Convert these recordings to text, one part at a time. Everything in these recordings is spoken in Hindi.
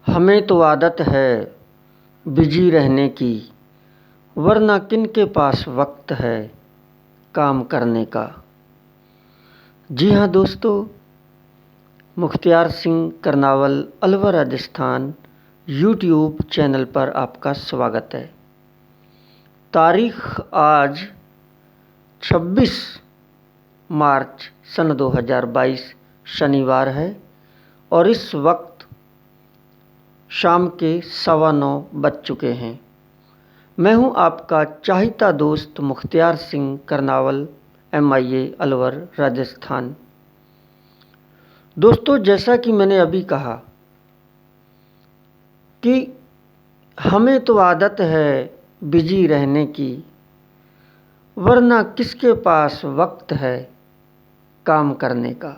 हमें तो आदत है बिजी रहने की, वरना किन के पास वक्त है काम करने का। जी हाँ दोस्तों, मुख्तियार सिंह करनावल, अलवर, राजस्थान यूट्यूब चैनल पर आपका स्वागत है। तारीख आज 26 मार्च सन 2022 शनिवार है और इस वक्त शाम के 9:15 बज चुके हैं। मैं हूं आपका चाहता दोस्त मुख्तियार सिंह करनावल, MIA अलवर, राजस्थान। दोस्तों, जैसा कि मैंने अभी कहा कि हमें तो आदत है बिजी रहने की, वरना किसके पास वक्त है काम करने का।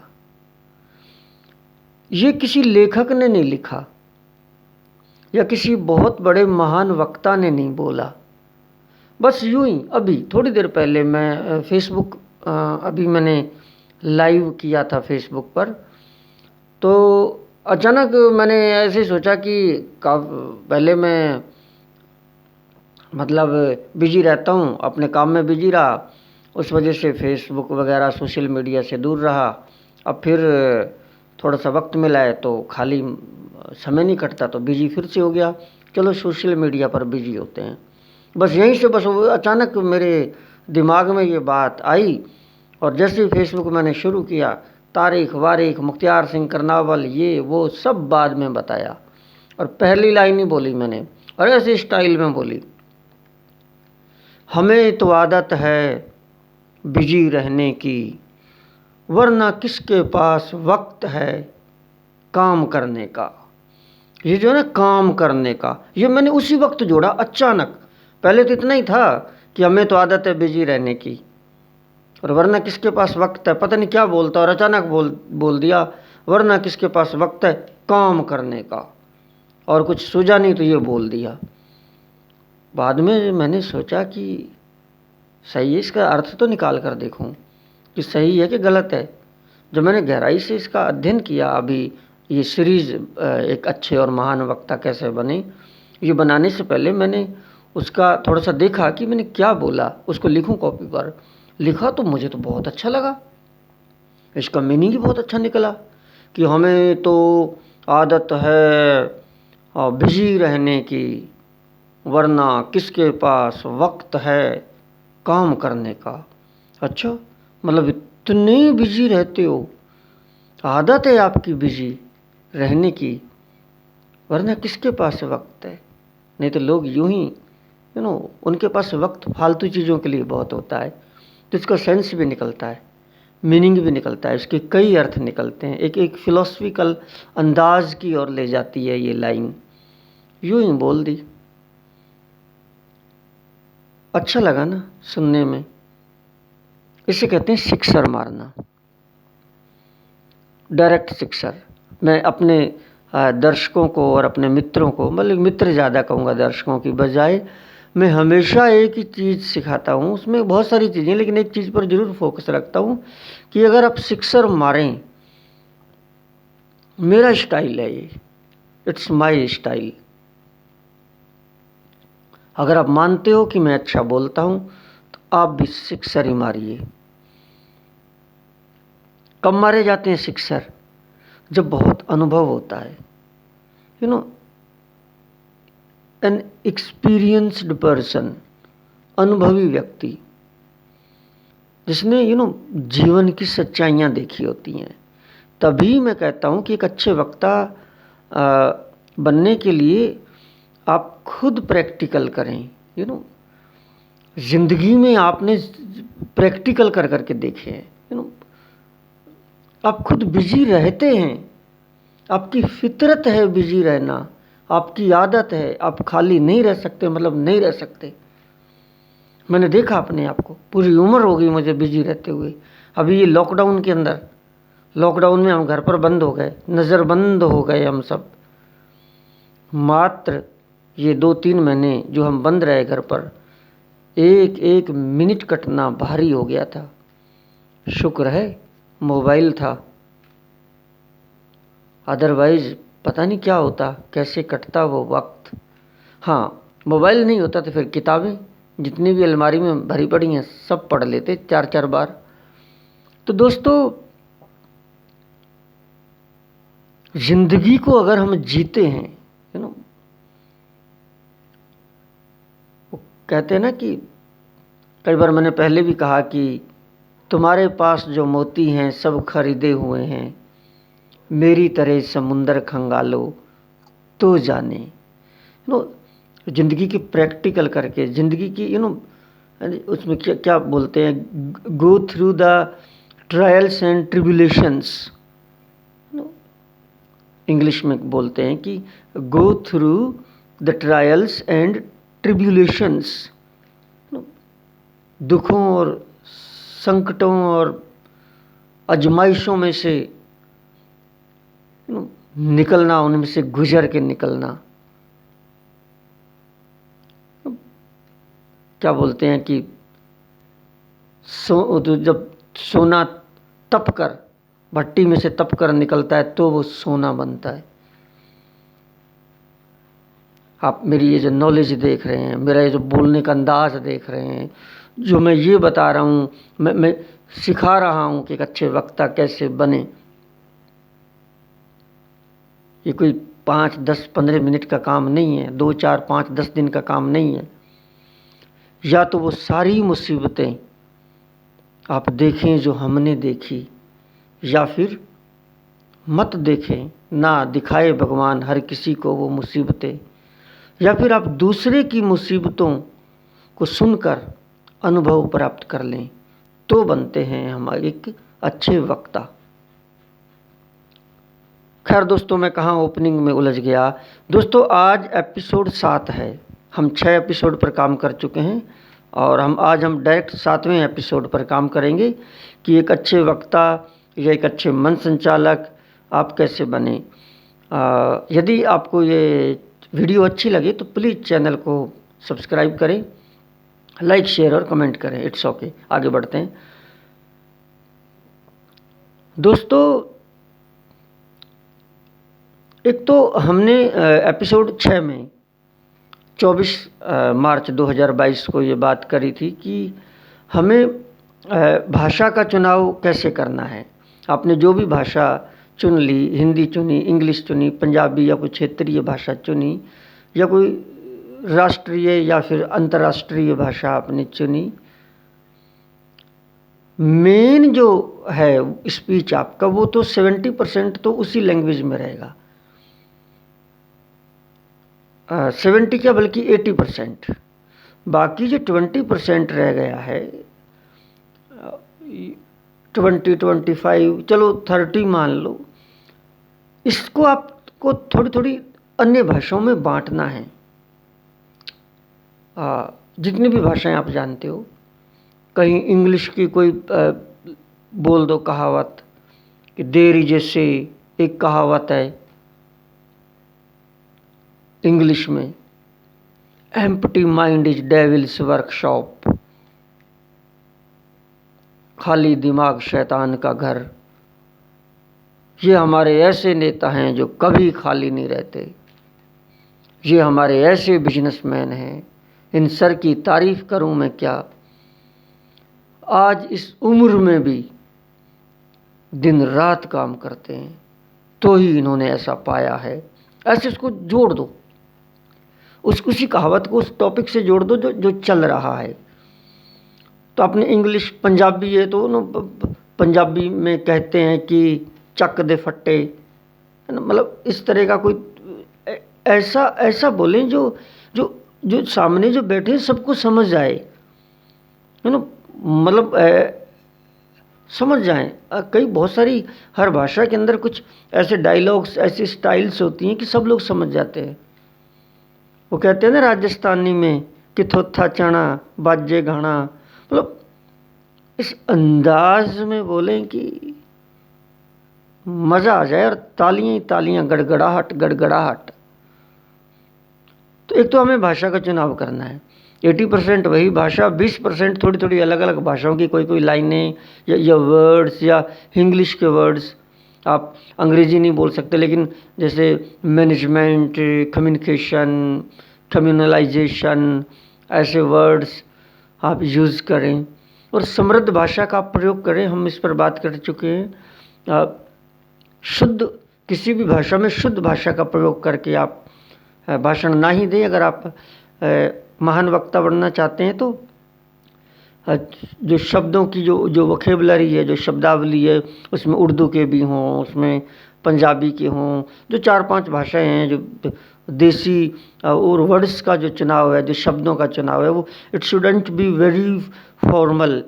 ये किसी लेखक ने नहीं लिखा या किसी बहुत बड़े महान वक्ता ने नहीं बोला। बस यूं ही अभी थोड़ी देर पहले मैं फेसबुक अभी मैंने लाइव किया था फेसबुक पर, तो अचानक मैंने ऐसे सोचा कि पहले मैं मतलब बिजी रहता हूँ, अपने काम में बिजी रहा, उस वजह से फेसबुक वगैरह सोशल मीडिया से दूर रहा। अब फिर थोड़ा सा वक्त मिला है तो खाली समय नहीं कटता तो बिजी फिर से हो गया। चलो सोशल मीडिया पर बिजी होते हैं। बस यहीं से बस अचानक मेरे दिमाग में ये बात आई और जैसे ही फेसबुक मैंने शुरू किया, तारीख वारीख मुख्तियार सिंह करनावल ये वो सब बाद में बताया और पहली लाइन ही बोली मैंने, और ऐसे स्टाइल में बोली, हमें तो आदत है बिजी रहने की, वरना किसके पास वक्त है काम करने का। ये जो है ना काम करने का, ये मैंने उसी वक्त जोड़ा अचानक। पहले तो इतना ही था कि हमें तो आदत है बिजी रहने की और वरना किसके पास वक्त है, पता नहीं क्या बोलता, और अचानक बोल दिया वरना किसके पास वक्त है काम करने का, और कुछ सूझा नहीं तो ये बोल दिया। बाद में मैंने सोचा कि सही है, इसका अर्थ तो निकाल कर देखूं कि सही है कि गलत है। जब मैंने गहराई से इसका अध्ययन किया, अभी ये सीरीज एक अच्छे और महान वक्ता कैसे बने, ये बनाने से पहले मैंने उसका थोड़ा सा देखा कि मैंने क्या बोला, उसको लिखूं कॉपी पर। लिखा तो मुझे तो बहुत अच्छा लगा, इसका मीनिंग ही बहुत अच्छा निकला कि हमें तो आदत है बिजी रहने की, वरना किसके पास वक्त है काम करने का। अच्छा, मतलब इतने बिजी रहते हो, आदत है आपकी बिजी रहने की, वरना किसके पास वक्त है। नहीं तो लोग यूं ही उनके पास वक्त फालतू चीज़ों के लिए बहुत होता है, तो इसका सेंस भी निकलता है, मीनिंग भी निकलता है, इसके कई अर्थ निकलते हैं। एक एक फिलोसफिकल अंदाज की ओर ले जाती है ये लाइन, यूं ही बोल दी। अच्छा लगा ना सुनने में। इसे कहते हैं सिक्सर मारना, डायरेक्ट सिक्सर। मैं अपने दर्शकों को और अपने मित्रों को, मतलब मित्र ज़्यादा कहूँगा दर्शकों की बजाय, मैं हमेशा एक ही चीज़ सिखाता हूँ। उसमें बहुत सारी चीज़ें, लेकिन एक चीज़ पर ज़रूर फोकस रखता हूँ कि अगर आप सिक्सर मारें, मेरा स्टाइल है ये, इट्स माय स्टाइल। अगर आप मानते हो कि मैं अच्छा बोलता हूँ तो आप भी सिक्सर ही मारिए। कब मारे जाते हैं सिक्सर? जब बहुत अनुभव होता है, एन एक्सपीरियंस्ड पर्सन, अनुभवी व्यक्ति जिसने जीवन की सच्चाइयाँ देखी होती हैं। तभी मैं कहता हूँ कि एक अच्छे वक्ता बनने के लिए आप खुद प्रैक्टिकल करें। जिंदगी में आपने प्रैक्टिकल कर करके देखे हैं। आप खुद बिजी रहते हैं, आपकी फितरत है बिजी रहना, आपकी आदत है, आप खाली नहीं रह सकते, मतलब नहीं रह सकते। मैंने देखा अपने आप को, पूरी उम्र हो गई मुझे बिजी रहते हुए। अभी ये लॉकडाउन के अंदर, लॉकडाउन में हम घर पर बंद हो गए, नज़रबंद हो गए हम सब। मात्र ये 2-3 महीने जो हम बंद रहे घर पर, एक एक मिनट कटना भारी हो गया था। शुक्र है मोबाइल था, अदरवाइज पता नहीं क्या होता, कैसे कटता वो वक्त। हाँ, मोबाइल नहीं होता तो फिर किताबें जितनी भी अलमारी में भरी पड़ी हैं सब पढ़ लेते 4-4 बार। तो दोस्तों, जिंदगी को अगर हम जीते हैं, वो कहते हैं ना कि कई बार मैंने पहले भी कहा कि तुम्हारे पास जो मोती हैं सब खरीदे हुए हैं, मेरी तरह समुंदर खंगालो तो जाने। जिंदगी की प्रैक्टिकल करके जिंदगी की उसमें क्या क्या बोलते हैं, go through the trials and tribulations, English में बोलते हैं कि go through the trials and tribulations, दुखों और संकटों और आजमाइशों में से निकलना, उनमें से गुजर के निकलना। क्या बोलते हैं कि तो जब सोना तप कर, भट्टी में से तप कर निकलता है तो वो सोना बनता है। आप मेरी ये जो नॉलेज देख रहे हैं, मेरा ये जो बोलने का अंदाज देख रहे हैं, जो मैं ये बता रहा हूँ, मैं सिखा रहा हूँ कि एक अच्छे वक्ता कैसे बने। ये कोई 5, 10, 15 मिनट का काम नहीं है, 2, 4, 5, 10 दिन का काम नहीं है। या तो वो सारी मुसीबतें आप देखें जो हमने देखी, या फिर मत देखें, ना दिखाए भगवान हर किसी को वो मुसीबतें। या फिर आप दूसरे की मुसीबतों को सुनकर अनुभव प्राप्त कर लें, तो बनते हैं हम एक अच्छे वक्ता। खैर दोस्तों, मैं कहाँ ओपनिंग में उलझ गया। दोस्तों, आज एपिसोड 7 है। हम 6 एपिसोड पर काम कर चुके हैं और आज हम डायरेक्ट 7वें एपिसोड पर काम करेंगे कि एक अच्छे वक्ता या एक अच्छे मन संचालक आप कैसे बने। यदि आपको ये वीडियो अच्छी लगे तो प्लीज़ चैनल को सब्सक्राइब करें, लाइक, शेयर और कमेंट करें। It's okay. आगे बढ़ते हैं दोस्तों। एक तो हमने एपिसोड 6 में 24 मार्च 2022 को ये बात करी थी कि हमें भाषा का चुनाव कैसे करना है। आपने जो भी भाषा चुन ली, हिंदी चुनी, इंग्लिश चुनी, पंजाबी या कोई क्षेत्रीय भाषा चुनी, या कोई राष्ट्रीय या फिर अंतर्राष्ट्रीय भाषा आपने चुनी, मेन जो है स्पीच आपका वो तो 70% तो उसी लैंग्वेज में रहेगा। 70 क्या बल्कि 80%। बाकी जो 20% रह गया है, 20, 25, चलो 30 मान लो, इसको आपको थोड़ी थोड़ी अन्य भाषाओं में बांटना है। जितनी भी भाषाएं आप जानते हो, कहीं इंग्लिश की कोई बोल दो कहावत कि देयर इज ए से, एक कहावत है इंग्लिश में, empty mind is devils workshop, खाली दिमाग शैतान का घर। ये हमारे ऐसे नेता हैं जो कभी खाली नहीं रहते, ये हमारे ऐसे बिजनेसमैन हैं, इन सर की तारीफ करूं मैं क्या। आज इस उम्र में भी दिन रात काम करते हैं, तो ही इन्होंने ऐसा पाया है। ऐसे इसको जोड़ दो, उसी कहावत को उस टॉपिक से जोड़ दो जो चल रहा है। तो अपने इंग्लिश, पंजाबी है तो पंजाबी में कहते हैं कि चक दे फट्टे, मतलब इस तरह का कोई ऐसा बोलें जो सामने जो बैठे सबको समझ आए, है ना, मतलब समझ जाएं। कई बहुत सारी हर भाषा के अंदर कुछ ऐसे डायलॉग्स, ऐसी स्टाइल्स होती हैं कि सब लोग समझ जाते हैं। वो कहते हैं ना राजस्थानी में कि थोथा चना बाजे गाना, मतलब इस अंदाज में बोलें कि मज़ा आ जाए और तालियां ही तालियां, गड़गड़ाहट गड़गड़ाहट। तो एक तो हमें भाषा का चुनाव करना है। 80% वही भाषा, 20% थोड़ी थोड़ी अलग अलग भाषाओं की कोई लाइनें या वर्ड्स या इंग्लिश के वर्ड्स, आप अंग्रेजी नहीं बोल सकते, लेकिन जैसे मैनेजमेंट, कम्युनिकेशन, कम्युनलाइजेशन, ऐसे वर्ड्स आप यूज़ करें और समृद्ध भाषा का आप प्रयोग करें। हम इस पर बात कर चुके हैं। शुद्ध, किसी भी भाषा में शुद्ध भाषा का प्रयोग करके आप भाषण ना ही दें। अगर आप महान वक्ता बनना चाहते हैं तो जो शब्दों की जो वोकेबलरी है, जो शब्दावली है, उसमें उर्दू के भी हों, उसमें पंजाबी के हों, जो 4-5 भाषाएं हैं, जो देसी और वर्ड्स का जो चुनाव है, जो शब्दों का चुनाव है, वो it shouldn't be very formal,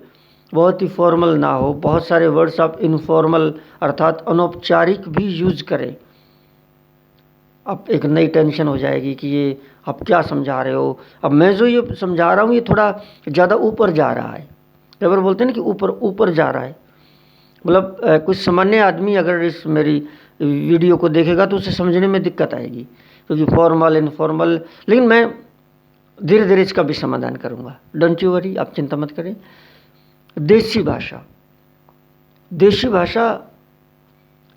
बहुत ही फॉर्मल ना हो। बहुत सारे वर्ड्स आप इनफॉर्मल अर्थात अनौपचारिक भी यूज करें। अब एक नई टेंशन हो जाएगी कि ये आप क्या समझा रहे हो। अब मैं जो ये समझा रहा हूँ ये थोड़ा ज़्यादा ऊपर जा रहा है। कई बार बोलते हैं ना कि ऊपर ऊपर जा रहा है, मतलब कुछ सामान्य आदमी अगर इस मेरी वीडियो को देखेगा तो उसे समझने में दिक्कत आएगी, क्योंकि फॉर्मल इनफॉर्मल। लेकिन मैं धीरे धीरे इसका भी समाधान करूँगा, डोंट यू वरी, आप चिंता मत करें। देसी भाषा, देशी भाषा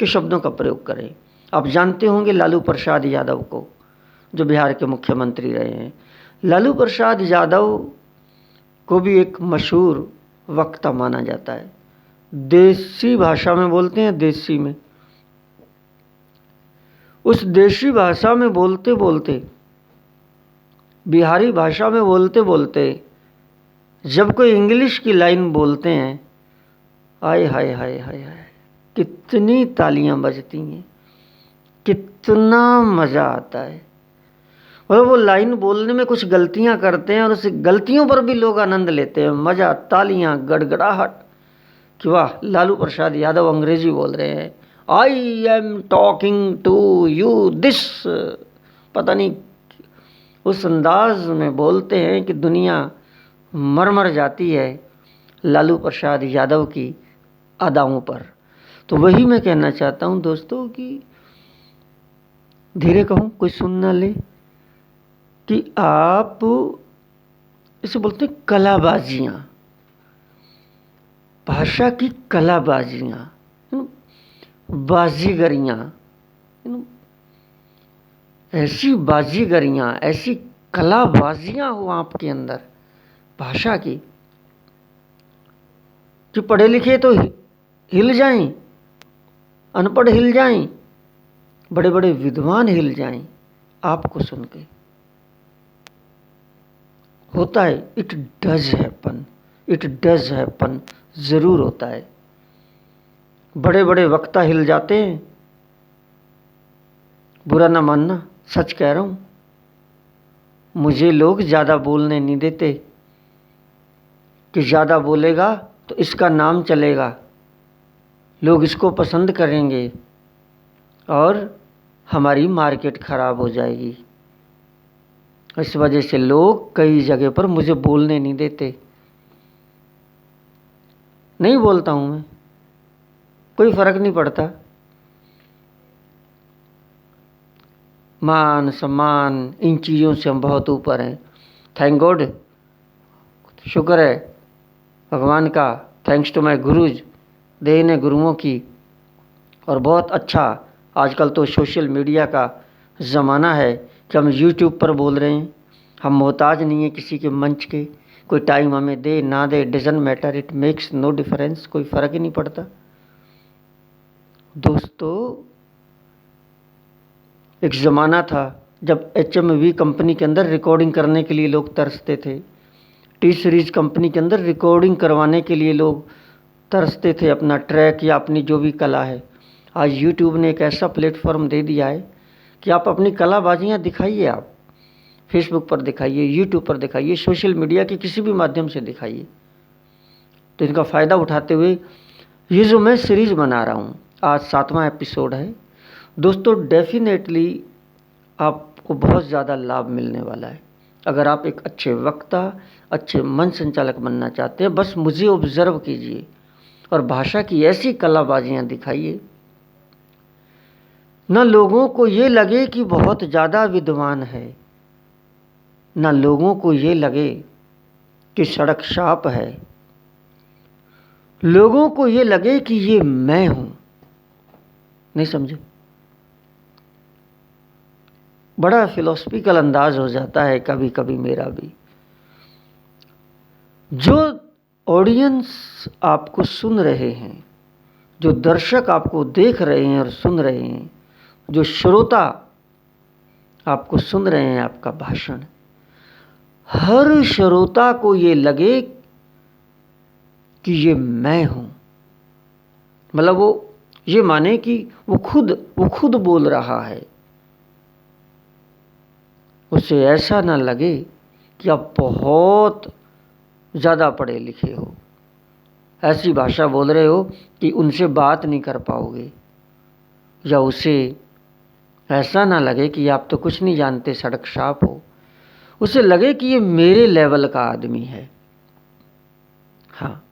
के शब्दों का प्रयोग करें। आप जानते होंगे लालू प्रसाद यादव को, जो बिहार के मुख्यमंत्री रहे हैं। लालू प्रसाद यादव को भी एक मशहूर वक्ता माना जाता है। देसी भाषा में बोलते हैं, देसी में। उस देशी भाषा में बोलते बोलते, बिहारी भाषा में बोलते बोलते जब कोई इंग्लिश की लाइन बोलते हैं, आय हाय हाय हाय हाय, कितनी तालियां बजती हैं, कितना मज़ा आता है। और वो लाइन बोलने में कुछ गलतियां करते हैं और उस गलतियों पर भी लोग आनंद लेते हैं, मज़ा, तालियां, गड़गड़ाहट कि वाह, लालू प्रसाद यादव अंग्रेजी बोल रहे हैं। I am talking to you this, पता नहीं उस अंदाज में बोलते हैं कि दुनिया मर मर जाती है लालू प्रसाद यादव की अदाओं पर। तो वही मैं कहना चाहता हूँ दोस्तों कि धीरे कहूँ, कोई सुन ना ले, कि आप इसे बोलते हैं कलाबाजियाँ, भाषा की कलाबाजियाँ, बाजीगरियाँ, ऐसी बाजीगरियाँ, ऐसी कलाबाजियाँ हो आपके अंदर भाषा की कि पढ़े लिखे तो हिल जाएं, अनपढ़ हिल जाएं, बड़े बड़े विद्वान हिल जाएं आपको सुन के। होता है, it does happen, it does happen, ज़रूर होता है। बड़े बड़े वक्ता हिल जाते हैं, बुरा ना मानना, सच कह रहा हूँ। मुझे लोग ज़्यादा बोलने नहीं देते कि ज़्यादा बोलेगा तो इसका नाम चलेगा, लोग इसको पसंद करेंगे और हमारी मार्केट ख़राब हो जाएगी। इस वजह से लोग कई जगह पर मुझे बोलने नहीं देते। नहीं बोलता हूँ मैं, कोई फ़र्क नहीं पड़ता। मान सम्मान इन चीज़ों से हम बहुत ऊपर हैं, थैंक गॉड, शुक्र है भगवान का, thanks to my gurus, then है गुरुओं की। और बहुत अच्छा, आजकल तो सोशल मीडिया का ज़माना है कि हम यूट्यूब पर बोल रहे हैं, हम मोहताज नहीं है किसी के मंच के। कोई टाइम हमें दे ना दे, doesn't matter, it makes no difference, कोई फ़र्क ही नहीं पड़ता। दोस्तों, एक ज़माना था जब HMV कंपनी के अंदर रिकॉर्डिंग करने के लिए लोग तरसते थे, टी सीरीज़ कंपनी के अंदर रिकॉर्डिंग करवाने के लिए लोग तरसते थे, अपना ट्रैक या अपनी जो भी कला है। आज यूट्यूब ने एक ऐसा प्लेटफॉर्म दे दिया है कि आप अपनी कलाबाजियाँ दिखाइए, आप फेसबुक पर दिखाइए, यूट्यूब पर दिखाइए, सोशल मीडिया के किसी भी माध्यम से दिखाइए। तो इनका फ़ायदा उठाते हुए ये जो मैं सीरीज़ बना रहा हूँ, आज 7वां एपिसोड है दोस्तों। डेफिनेटली आपको बहुत ज़्यादा लाभ मिलने वाला है। अगर आप एक अच्छे वक्ता, अच्छे मंच संचालक बनना चाहते हैं, बस मुझे ऑब्ज़र्व कीजिए और भाषा की ऐसी कलाबाजियाँ दिखाइए, न लोगों को ये लगे कि बहुत ज़्यादा विद्वान है, न लोगों को ये लगे कि सड़क साफ है, लोगों को ये लगे कि ये मैं हूँ, नहीं समझे? बड़ा फिलोसफिकल अंदाज हो जाता है कभी कभी मेरा भी। जो ऑडियंस आपको सुन रहे हैं, जो दर्शक आपको देख रहे हैं और सुन रहे हैं, जो श्रोता आपको सुन रहे हैं आपका भाषण, हर श्रोता को ये लगे कि ये मैं हूं। मतलब वो ये माने कि वो खुद बोल रहा है। उसे ऐसा ना लगे कि आप बहुत ज़्यादा पढ़े लिखे हो, ऐसी भाषा बोल रहे हो कि उनसे बात नहीं कर पाओगे, या उसे ऐसा ना लगे कि आप तो कुछ नहीं जानते, सड़क साफ हो। उसे लगे कि ये मेरे लेवल का आदमी है। हाँ,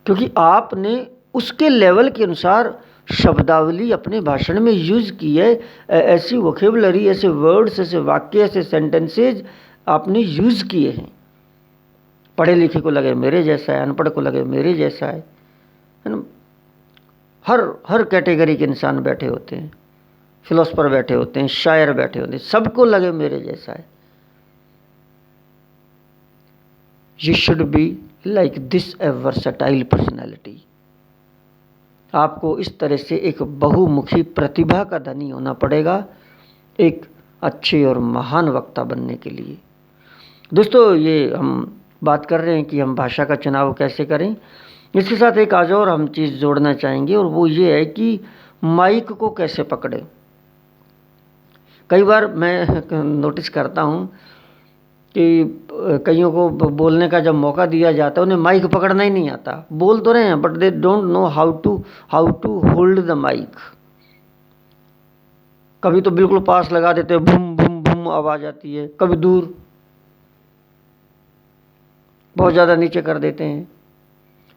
क्योंकि आपने उसके लेवल के अनुसार शब्दावली अपने भाषण में यूज़ की है। ऐसी वोकेबुलरी, ऐसे वर्ड्स, ऐसे वाक्य, ऐसे सेंटेंसेज आपने यूज़ किए हैं। पढ़े लिखे को लगे मेरे जैसा है, अनपढ़ को लगे मेरे जैसा है ना। हर कैटेगरी के इंसान बैठे होते हैं, फिलोसफर बैठे होते हैं, शायर बैठे होते हैं, सबको लगे मेरे जैसा है। You should be like this a versatile personality। आपको इस तरह से एक बहुमुखी प्रतिभा का धनी होना पड़ेगा एक अच्छे और महान वक्ता बनने के लिए। दोस्तों, ये हम बात कर रहे हैं कि हम भाषा का चुनाव कैसे करें। इसके साथ एक आज और हम चीज़ जोड़ना चाहेंगे, और वो ये है कि माइक को कैसे पकड़ें। कई बार मैं नोटिस करता हूँ कि कईयों को बोलने का जब मौका दिया जाता है, उन्हें माइक पकड़ना ही नहीं आता। बोल तो रहे हैं but they don't know how to hold the mike. कभी तो बिल्कुल पास लगा देते हैं, भूम भूम भूम आवाज़ आती है, कभी दूर बहुत ज़्यादा नीचे कर देते हैं।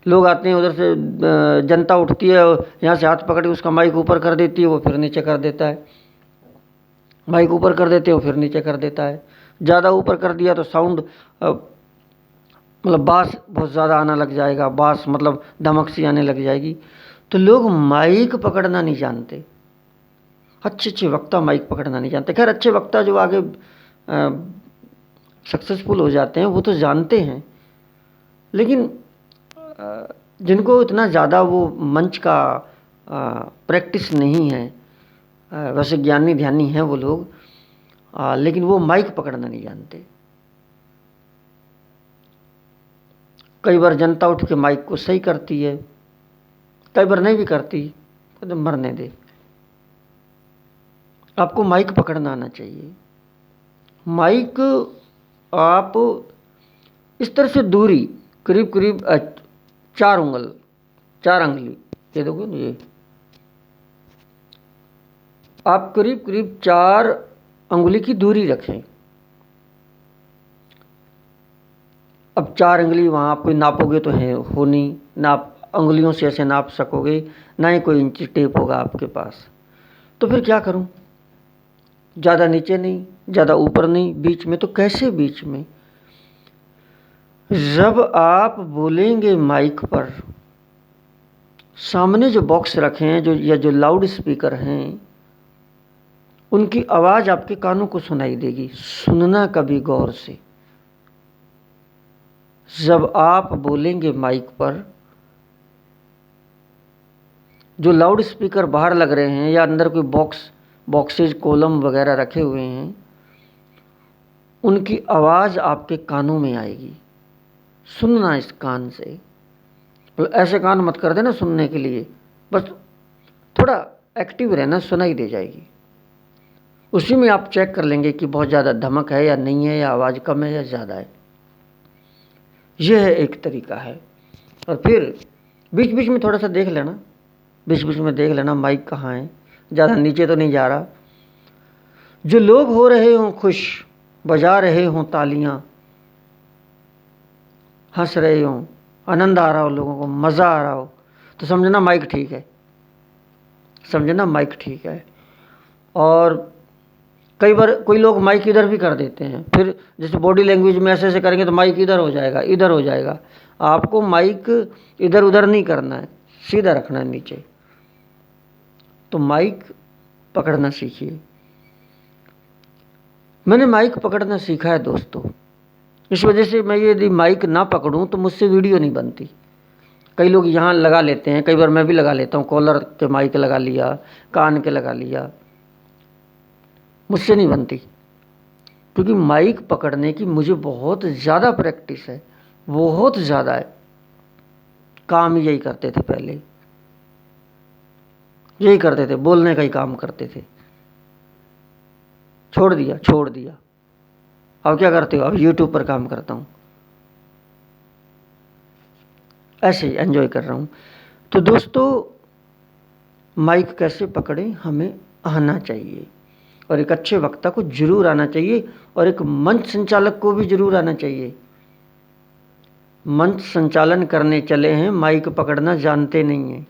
लोग आते हैं, उधर से जनता उठती है, यहाँ से हाथ पकड़ के उसका माइक ऊपर कर देती है, वो फिर नीचे कर देता है। माइक ऊपर कर देते हैं, वो फिर नीचे कर देता है। ज़्यादा ऊपर कर दिया तो साउंड मतलब बास बहुत ज़्यादा आना लग जाएगा, बास मतलब धमक सी आने लग जाएगी। तो लोग माइक पकड़ना नहीं जानते, अच्छे वक्ता माइक पकड़ना नहीं जानते। खैर, अच्छे वक्ता जो आगे सक्सेसफुल हो जाते हैं वो तो जानते हैं, लेकिन जिनको इतना ज़्यादा वो मंच का प्रैक्टिस नहीं है, वैसे ज्ञानी ध्यानी हैं वो लोग, लेकिन वो माइक पकड़ना नहीं जानते। कई बार जनता उठ के माइक को सही करती है, कई बार नहीं भी करती, तो मरने दे। आपको माइक पकड़ना आना चाहिए। माइक आप इस तरह से दूरी करीब 4 अंगुली, ये देखो ये, आप करीब 4 अंगुली की दूरी रखें। अब 4 अंगुली वहाँ आप कोई नापोगे तो है हो नहीं, ना आप अंगुलियों से ऐसे नाप सकोगे, ना ही कोई इंची टेप होगा आपके पास। तो फिर क्या करूँ? ज़्यादा नीचे नहीं, ज़्यादा ऊपर नहीं, बीच में। तो कैसे बीच में? जब आप बोलेंगे माइक पर, सामने जो बॉक्स रखे हैं जो लाउड स्पीकर हैं, उनकी आवाज़ आपके कानों को सुनाई देगी। सुनना कभी गौर से। जब आप बोलेंगे माइक पर, जो लाउड स्पीकर बाहर लग रहे हैं या अंदर कोई बॉक्सेज कॉलम वगैरह रखे हुए हैं, उनकी आवाज़ आपके कानों में आएगी। सुनना इस कान से, ऐसे कान मत कर देना सुनने के लिए, बस थोड़ा एक्टिव रहना, सुनाई दे जाएगी। उसी में आप चेक कर लेंगे कि बहुत ज़्यादा धमक है या नहीं है, या आवाज़ कम है या ज़्यादा है। यह एक तरीका है। और फिर बीच बीच में थोड़ा सा देख लेना, बीच बीच में देख लेना माइक कहाँ है, ज़्यादा नीचे तो नहीं जा रहा। जो लोग हो रहे हों खुश, बजा रहे हों तालियां, हंस रहे हों, आनंद आ रहा हो, लोगों को मज़ा आ रहा हो, तो समझना माइक ठीक है, समझना माइक ठीक है। और कई बार कोई लोग माइक इधर भी कर देते हैं, फिर जैसे बॉडी लैंग्वेज में ऐसे करेंगे तो माइक इधर हो जाएगा, इधर हो जाएगा। आपको माइक इधर उधर नहीं करना है, सीधा रखना है नीचे। तो माइक पकड़ना सीखिए। मैंने माइक पकड़ना सीखा है दोस्तों, इस वजह से मैं यदि माइक ना पकड़ूं तो मुझसे वीडियो नहीं बनती। कई लोग यहाँ लगा लेते हैं, कई बार मैं भी लगा लेता हूँ, कॉलर के माइक लगा लिया, कान के लगा लिया, मुझसे नहीं बनती, क्योंकि माइक पकड़ने की मुझे बहुत ज़्यादा प्रैक्टिस है, बहुत ज़्यादा है। काम यही करते थे पहले, यही करते थे, बोलने का ही काम करते थे। छोड़ दिया। अब क्या करते हो? अब यूट्यूब पर काम करता हूँ, ऐसे ही एंजॉय कर रहा हूँ। तो दोस्तों, माइक कैसे पकड़ें, हमें आना चाहिए, और एक अच्छे वक्ता को जरूर आना चाहिए, और एक मंच संचालक को भी जरूर आना चाहिए। मंच संचालन करने चले हैं, माइक पकड़ना जानते नहीं हैं।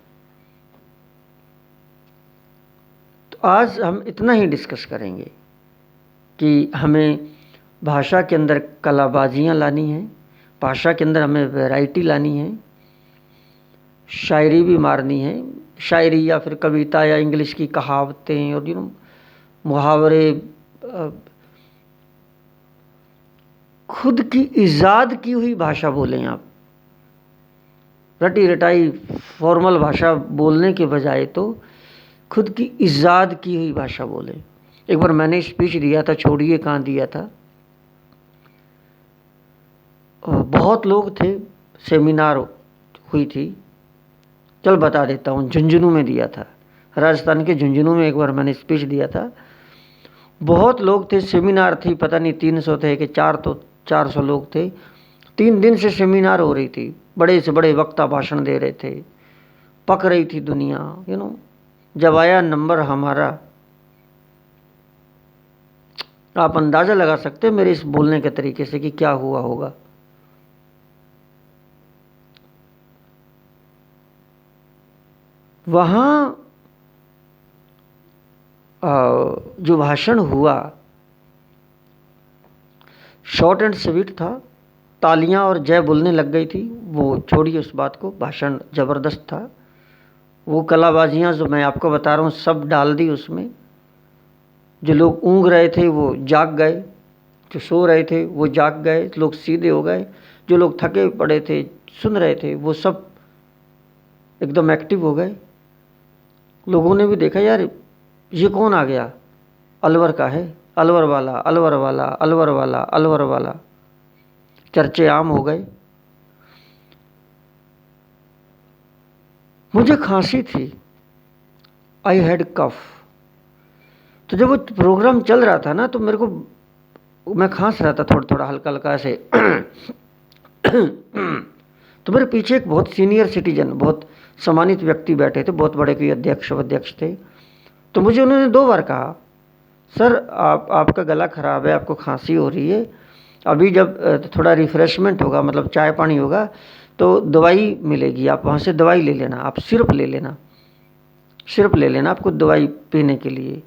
तो आज हम इतना ही डिस्कस करेंगे कि हमें भाषा के अंदर कलाबाजियाँ लानी हैं, भाषा के अंदर हमें वैरायटी लानी है, शायरी भी मारनी है, शायरी या फिर कविता या इंग्लिश की कहावतें और मुहावरे, खुद की इजाद की हुई भाषा बोलें आप। रटी रटाई फॉर्मल भाषा बोलने के बजाय तो खुद की इजाद की हुई भाषा बोलें। एक बार मैंने स्पीच दिया था, छोड़िए कहाँ दिया था, बहुत लोग थे, सेमिनार हुई थी, चल बता देता हूँ, झुंझुनू में दिया था, राजस्थान के झुंझुनू में एक बार मैंने स्पीच दिया था। बहुत लोग थे, सेमिनार थी, पता नहीं 300 थे कि 400 लोग थे। 3 दिन से सेमिनार हो रही थी, बड़े से बड़े वक्ता भाषण दे रहे थे, पक रही थी दुनिया। जब आया नंबर हमारा, आप अंदाज़ा लगा सकते हैं मेरे इस बोलने के तरीके से कि क्या हुआ होगा। वहाँ जो भाषण हुआ शॉर्ट एंड स्वीट था, तालियां और जय बोलने लग गई थी। वो छोड़िए उस बात को, भाषण ज़बरदस्त था। वो कलाबाजियाँ जो मैं आपको बता रहा हूँ सब डाल दी उसमें। जो लोग ऊँघ रहे थे वो जाग गए, जो सो रहे थे वो जाग गए, लोग सीधे हो गए, जो लोग थके पड़े थे सुन रहे थे वो सब एकदम एक्टिव हो गए। लोगों ने भी देखा, यार ये कौन आ गया, अलवर का है, अलवर वाला, अलवर वाला, अलवर वाला, अलवर वाला, चर्चे आम हो गए। मुझे खांसी थी, आई हैड कफ। तो जब वो प्रोग्राम चल रहा था ना, तो मेरे को, मैं खांस रहा था थोड़ा थोड़ा हल्का हल्का से। तो मेरे पीछे एक बहुत सीनियर सिटीजन, बहुत सम्मानित व्यक्ति बैठे थे, बहुत बड़े कोई अध्यक्ष थे। तो मुझे उन्होंने 2 बार कहा, सर आपका गला ख़राब है, आपको खांसी हो रही है, अभी जब थोड़ा रिफ़्रेशमेंट होगा, मतलब चाय पानी होगा, तो दवाई मिलेगी, आप वहाँ से दवाई ले लेना, आप सिरप ले लेना, सिरप ले लेना आपको दवाई पीने के लिए।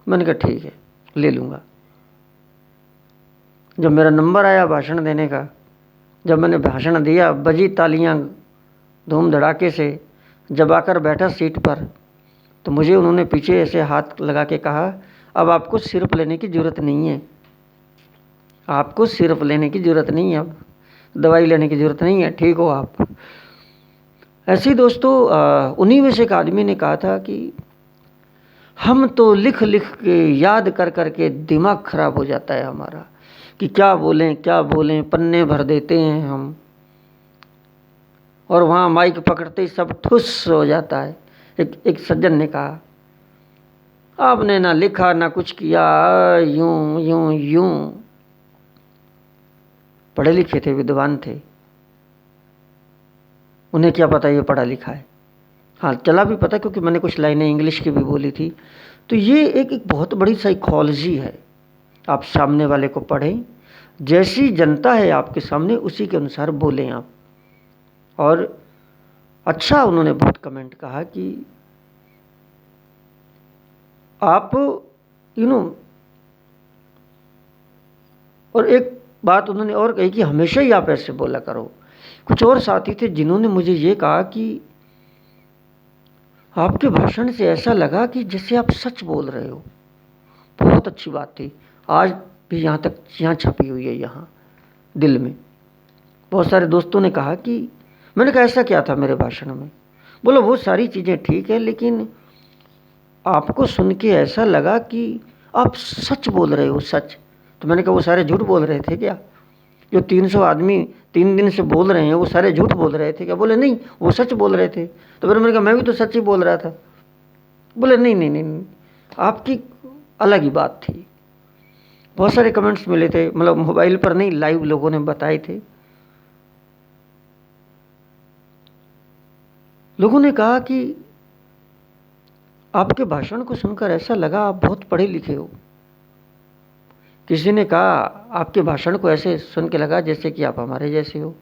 मैंने कहा ठीक है, ले लूँगा। जब मेरा नंबर आया भाषण देने का, जब मैंने भाषण दिया, बजी तालियां धूम धड़ाके से। जब आकर बैठा सीट पर, तो मुझे उन्होंने पीछे ऐसे हाथ लगा के कहा, अब आपको सिरप लेने की ज़रूरत नहीं है, आपको सिरप लेने की ज़रूरत नहीं है, अब दवाई लेने की ज़रूरत नहीं है, ठीक हो आप। ऐसे ही दोस्तों, उन्हीं में से एक आदमी ने कहा था कि हम तो लिख लिख के, याद कर कर के दिमाग ख़राब हो जाता है हमारा, कि क्या बोलें, पन्ने भर देते हैं हम, और वहाँ माइक पकड़ते ही सब ठुस हो जाता है। एक सज्जन ने कहा, आपने ना लिखा ना कुछ किया, यूं यूं यूं। पढ़े लिखे थे, विद्वान थे, उन्हें क्या पता ये पढ़ा लिखा है। हाँ, चला भी पता, क्योंकि मैंने कुछ लाइनें इंग्लिश की भी बोली थी। तो ये एक बहुत बड़ी साइकोलॉजी है। आप सामने वाले को पढ़ें, जैसी जनता है आपके सामने उसी के अनुसार बोलें आप। और अच्छा, उन्होंने बहुत कमेंट कहा कि आप और एक बात उन्होंने और कही कि हमेशा ही आप ऐसे बोला करो। कुछ और साथी थे जिन्होंने मुझे ये कहा कि आपके भाषण से ऐसा लगा कि जैसे आप सच बोल रहे हो। बहुत अच्छी बात थी। आज भी यहाँ तक यहाँ छपी हुई है, यहाँ दिल में। बहुत सारे दोस्तों ने कहा कि मैंने कहा ऐसा क्या था मेरे भाषण में? बोलो वो सारी चीज़ें ठीक है, लेकिन आपको सुन के ऐसा लगा कि आप सच बोल रहे हो, सच। तो मैंने कहा वो सारे झूठ बोल रहे थे क्या? जो 300 आदमी 3 दिन से बोल रहे हैं वो सारे झूठ बोल रहे थे क्या? बोले नहीं, वो सच बोल रहे थे। तो फिर मैंने कहा मैं भी तो सच ही बोल रहा था। बोले नहीं नहीं नहीं, नहीं, आपकी अलग ही बात थी। बहुत सारे कमेंट्स मिले थे, मतलब मोबाइल पर नहीं, लाइव लोगों ने बताए थे। लोगों ने कहा कि आपके भाषण को सुनकर ऐसा लगा आप बहुत पढ़े लिखे हो। किसी ने कहा आपके भाषण को ऐसे सुन के लगा जैसे कि आप हमारे जैसे हो।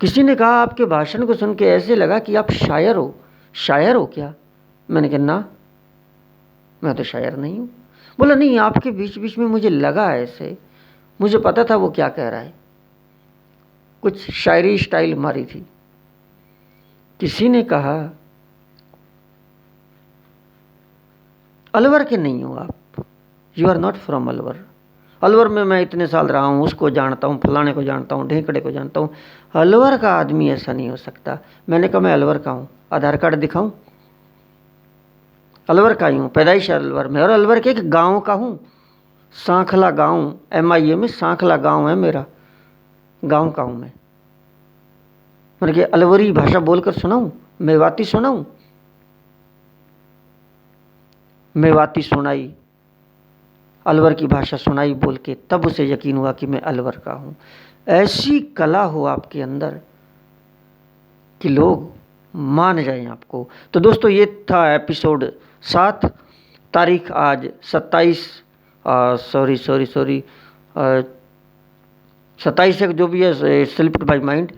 किसी ने कहा आपके भाषण को सुन के ऐसे लगा कि आप शायर हो। शायर हो क्या? मैंने कहा ना, मैं तो शायर नहीं हूँ। बोला नहीं, आपके बीच बीच में मुझे लगा ऐसे, मुझे पता था वो क्या कह रहा है। कुछ शायरी स्टाइल मारी थी। किसी ने कहा अलवर के नहीं हो आप, you are not from Alwar. Alwar में मैं इतने साल रहा हूँ, उसको जानता हूँ, फलाने को जानता हूँ, ढेंकड़े को जानता हूँ। अलवर का आदमी ऐसा नहीं हो सकता। मैंने कहा मैं अलवर का हूँ, आधार कार्ड दिखाऊं? अलवर का ही हूँ, पैदाइश अलवर में, और अलवर के एक गाँव का हूँ, सांखला गाँव, MIA में सांखला गाँव है मेरा, गाँव का हूँ मैं। मैंने कहा अलवरी भाषा बोलकर सुनाऊं, मेवाती सुनाऊं? मेवाती सुनाई, अलवर की भाषा सुनाई बोल के, तब उसे यकीन हुआ कि मैं अलवर का हूँ। ऐसी कला हो आपके अंदर कि लोग मान जाएं आपको। तो दोस्तों ये था एपिसोड 7। तारीख आज 27 27 एक जो भी है, स्लिप्ड बाय माइंड।